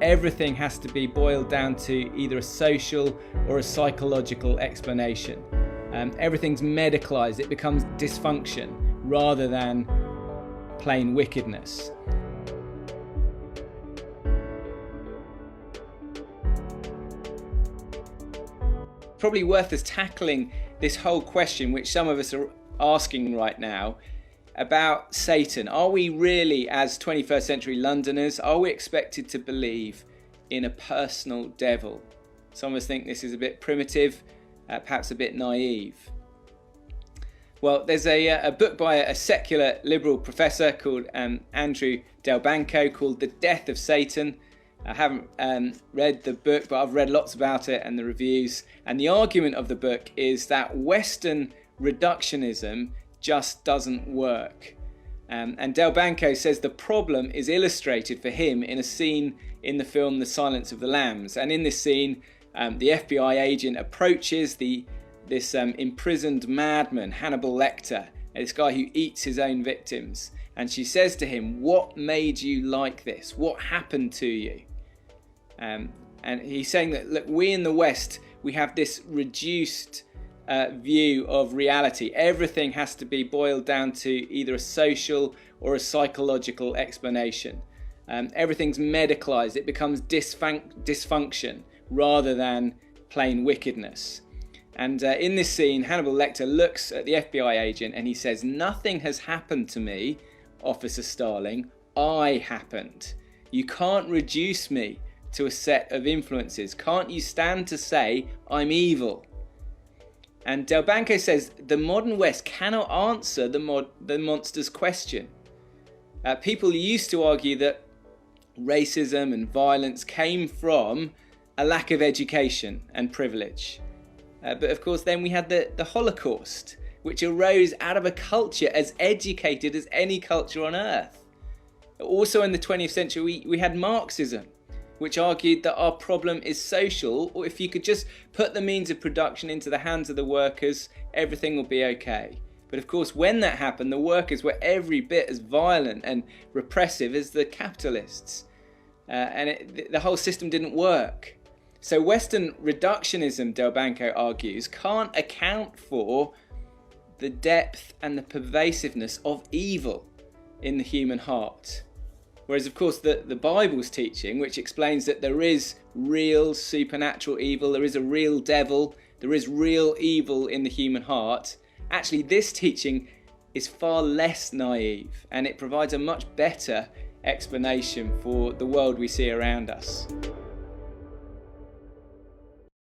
everything has to be boiled down to either a social or a psychological explanation. Everything's medicalized, it becomes dysfunction rather than plain wickedness. Probably worth us tackling this whole question, which some of us are asking right now, about Satan. Are we really, as 21st century Londoners, are we expected to believe in a personal devil? Some of us think this is a bit primitive, perhaps a bit naive. Well, there's a book by a secular liberal professor called Andrew Delbanco called The Death of Satan. I haven't read the book, but I've read lots about it and the reviews. And the argument of the book is that Western reductionism just doesn't work. And Delbanco says the problem is illustrated for him in a scene in the film The Silence of the Lambs. And in this scene, the FBI agent approaches this imprisoned madman, Hannibal Lecter, this guy who eats his own victims. And she says to him, "What made you like this? What happened to you?" And he's saying that, look, we in the West, we have this reduced view of reality. Everything has to be boiled down to either a social or a psychological explanation. Everything's medicalized, it becomes dysfunction rather than plain wickedness. And in this scene, Hannibal Lecter looks at the FBI agent and he says, "Nothing has happened to me, Officer Starling. I happened. You can't reduce me to a set of influences. Can't you stand to say I'm evil?" And Delbanco says the modern West cannot answer the monster's question. People used to argue that racism and violence came from a lack of education and privilege. But of course then we had the Holocaust, which arose out of a culture as educated as any culture on earth. Also in the 20th century we had Marxism, which argued that our problem is social, or if you could just put the means of production into the hands of the workers, everything will be okay. But of course, when that happened, the workers were every bit as violent and repressive as the capitalists. The whole system didn't work. So Western reductionism, Delbanco argues, can't account for the depth and the pervasiveness of evil in the human heart. Whereas, of course, the Bible's teaching, which explains that there is real supernatural evil, there is a real devil, there is real evil in the human heart, actually this teaching is far less naive and it provides a much better explanation for the world we see around us.